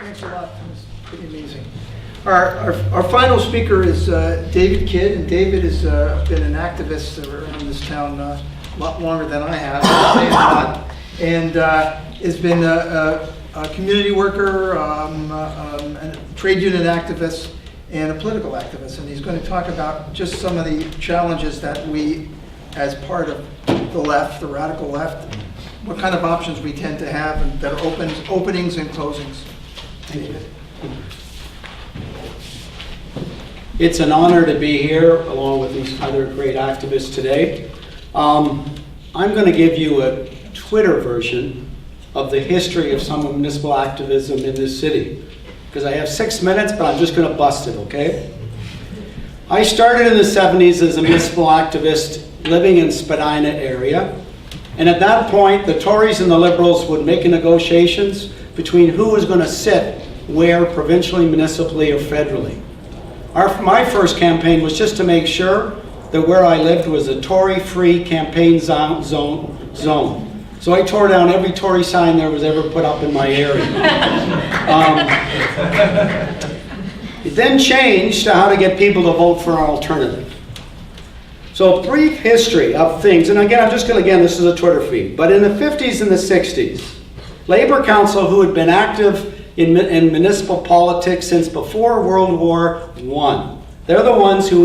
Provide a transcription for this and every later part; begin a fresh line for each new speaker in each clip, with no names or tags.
Thanks a lot. That was pretty amazing. Our final speaker is David Kidd, and David has been an activist around this town a lot longer than I have, and has been a community worker, a trade union activist, and a political activist. And he's going to talk about just some of the challenges that we, as part of the left, the radical left, what kind of options we tend to have and that are openings and closings. David.
It's an honor to be here along with these other great activists today. I'm going to give you a Twitter version of the history of some municipal activism in this city, because I have 6 minutes, but I'm just going to bust it, okay? I started in the 70s as a municipal activist living in Spadina area, and at that point the Tories and the Liberals would make negotiations between who was going to sit where, provincially, municipally, or federally. My first campaign was just to make sure that where I lived was a Tory-free campaign zone. So I tore down every Tory sign there was ever put up in my area. It then changed to how to get people to vote for an alternative. So a brief history of things, and again, this is a Twitter feed, but in the 50s and the 60s, Labour Council, who had been active in municipal politics since before World War I. They're the ones who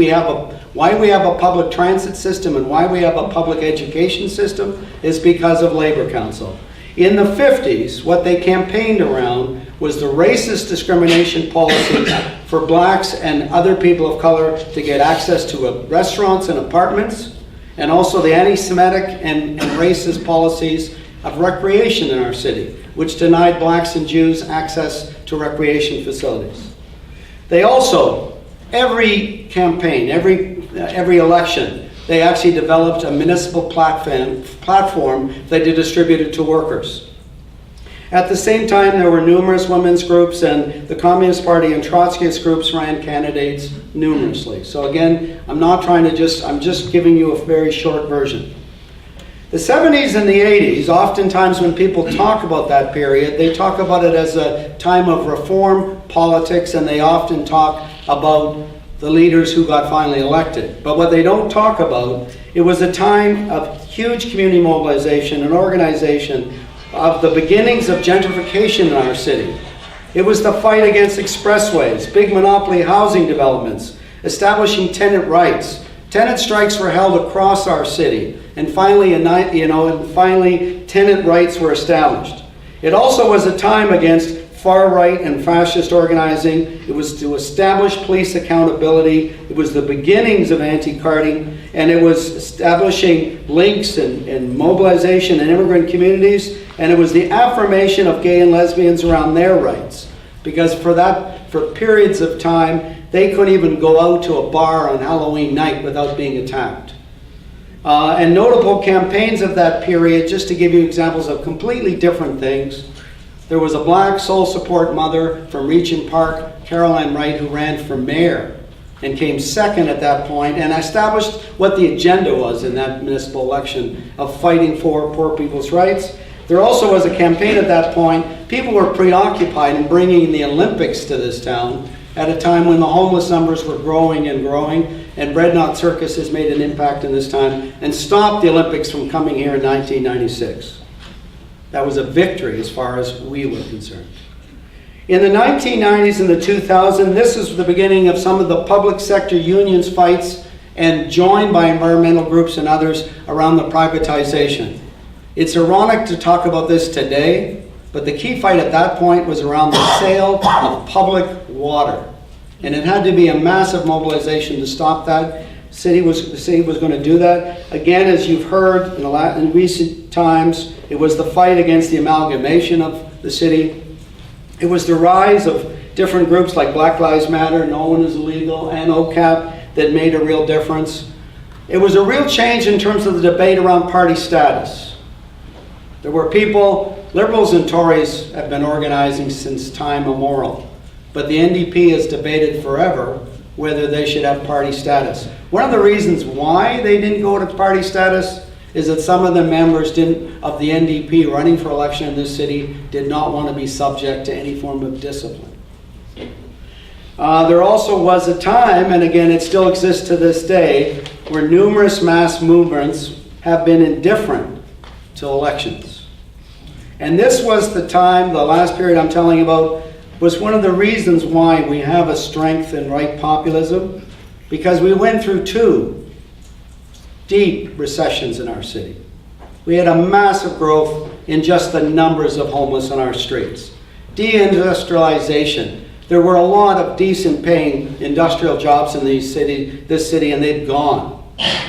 why we have a public transit system and why we have a public education system is because of Labour Council. In the 50s, what they campaigned around was the racist discrimination policy for blacks and other people of color to get access to restaurants and apartments, and also the anti-Semitic and racist policies of recreation in our city, which denied blacks and Jews access to recreation facilities. They also, every campaign, every election, they actually developed a municipal platform that they distributed to workers. At the same time, there were numerous women's groups, and the Communist Party and Trotskyist groups ran candidates numerously. So again, I'm just giving you a very short version. The 70s and the 80s, oftentimes when people talk about that period, they talk about it as a time of reform politics, and they often talk about the leaders who got finally elected. But what they don't talk about, it was a time of huge community mobilization and organization of the beginnings of gentrification in our city. It was the fight against expressways, big monopoly housing developments, establishing tenant rights. Tenant strikes were held across our city, and finally tenant rights were established. It also was a time against far-right and fascist organizing. It was to establish police accountability. It was the beginnings of anti-carting, and it was establishing links and mobilization in immigrant communities, and it was the affirmation of gay and lesbians around their rights. Because for periods of time, they couldn't even go out to a bar on Halloween night without being attacked. And notable campaigns of that period, just to give you examples of completely different things, there was a black soul support mother from Regent Park, Caroline Wright, who ran for mayor and came second at that point and established what the agenda was in that municipal election of fighting for poor people's rights. There also was a campaign at that point. People were preoccupied in bringing the Olympics to this town at a time when the homeless numbers were growing and growing, and Red Knot Circus has made an impact in this time and stopped the Olympics from coming here in 1996. That was a victory as far as we were concerned. In the 1990s and the 2000s, this is the beginning of some of the public sector unions fights, and joined by environmental groups and others around the privatization. It's ironic to talk about this today, but the key fight at that point was around the sale of public water. And it had to be a massive mobilization to stop that. The city was going to do that. Again, as you've heard in recent times, it was the fight against the amalgamation of the city. It was the rise of different groups like Black Lives Matter, No One Is Illegal, and OCAP that made a real difference. It was a real change in terms of the debate around party status. There were people, Liberals and Tories have been organizing since time immemorial, but the NDP has debated forever whether they should have party status. One of the reasons why they didn't go to party status is that some of the members of the NDP running for election in this city did not want to be subject to any form of discipline. There also was a time, and again it still exists to this day, where numerous mass movements have been indifferent to elections. And this was the time, the last period I'm telling you about, was one of the reasons why we have a strength in right populism, because we went through 2 deep recessions in our city. We had a massive growth in just the numbers of homeless on our streets. Deindustrialization. There were a lot of decent paying industrial jobs in this city, and they'd gone.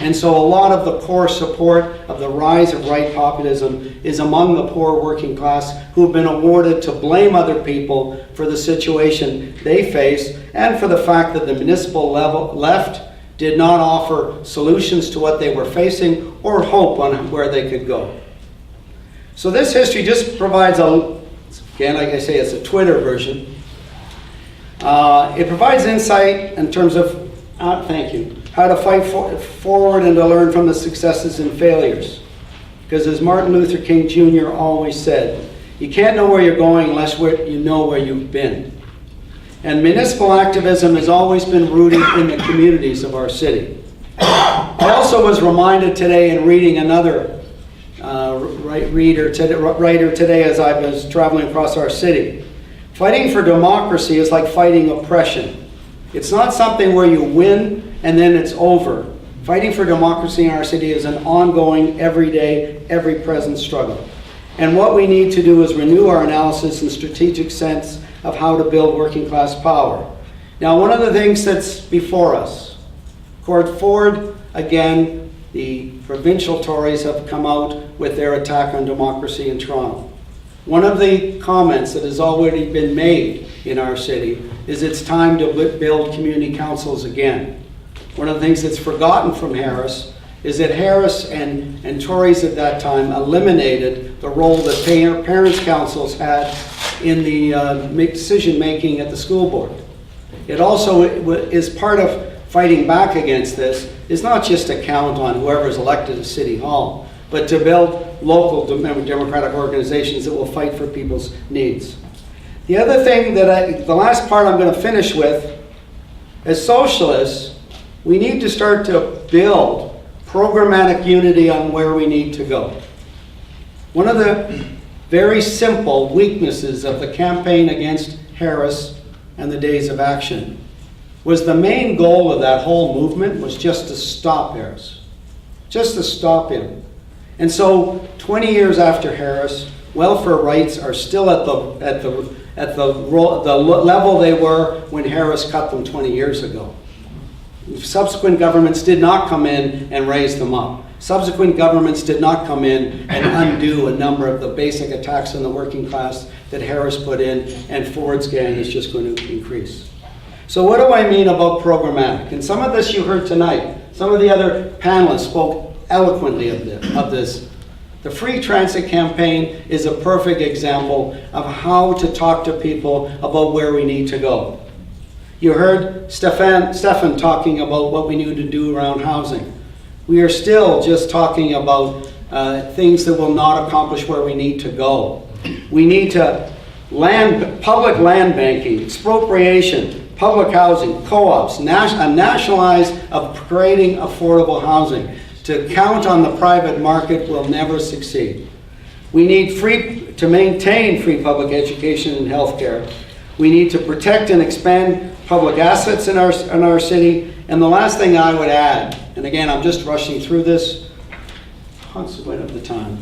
And so a lot of the core support of the rise of right populism is among the poor working class who've been awarded to blame other people for the situation they face and for the fact that the municipal left did not offer solutions to what they were facing or hope on where they could go. So this history just provides again, like I say, it's a Twitter version. It provides insight in terms of, thank you, how to fight forward and to learn from the successes and failures. Because as Martin Luther King Jr. always said, you can't know where you're going unless you know where you've been. And municipal activism has always been rooted in the communities of our city. I also was reminded today in reading another writer today as I was traveling across our city. Fighting for democracy is like fighting oppression. It's not something where you win and then it's over. Fighting for democracy in our city is an ongoing, everyday, ever-present struggle. And what we need to do is renew our analysis and strategic sense of how to build working class power. Now, one of the things that's before us, Ford, again, the provincial Tories have come out with their attack on democracy in Toronto. One of the comments that has already been made in our city is it's time to build community councils again. One of the things that's forgotten from Harris is that Harris and Tories at that time eliminated the role that parents' councils had in the decision-making at the school board. It also is part of fighting back against this is not just to count on whoever's elected to City Hall, but to build local democratic organizations that will fight for people's needs. The other thing the last part I'm going to finish with, as socialists, we need to start to build programmatic unity on where we need to go. One of the very simple weaknesses of the campaign against Harris and the Days of Action was the main goal of that whole movement was just to stop Harris, just to stop him. And so 20 years after Harris, welfare rights are still at the level they were when Harris cut them 20 years ago. Subsequent governments did not come in and raise them up. Subsequent governments did not come in and undo a number of the basic attacks on the working class that Harris put in, and Ford's gang is just going to increase. So what do I mean about programmatic? And some of this you heard tonight. Some of the other panelists spoke eloquently of this. The Free Transit campaign is a perfect example of how to talk to people about where we need to go. You heard Stefan talking about what we need to do around housing. We are still just talking about things that will not accomplish where we need to go. We need to public land banking, expropriation, public housing, co-ops, nationalize of creating affordable housing. To count on the private market will never succeed. We need to maintain free public education and healthcare. We need to protect and expand public assets in our city. And the last thing I would add, and again, I'm just rushing through this, consequent of the time,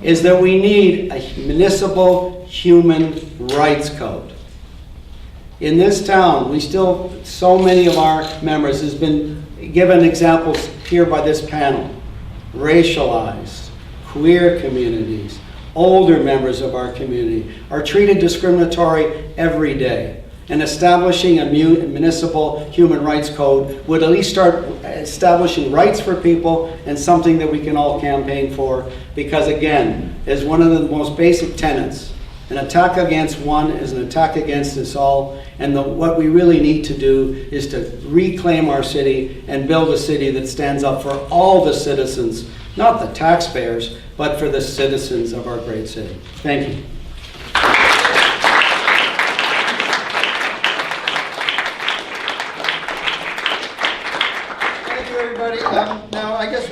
is that we need a municipal human rights code. In this town, so many of our members has been given examples here by this panel, racialized, queer communities, older members of our community are treated discriminatory every day. And establishing a municipal human rights code would at least start establishing rights for people and something that we can all campaign for, because again, as one of the most basic tenets, an attack against one is an attack against us all, and what we really need to do is to reclaim our city and build a city that stands up for all the citizens not the taxpayers, but for the citizens of our great city. Thank you.
Thank you, everybody. Now, I guess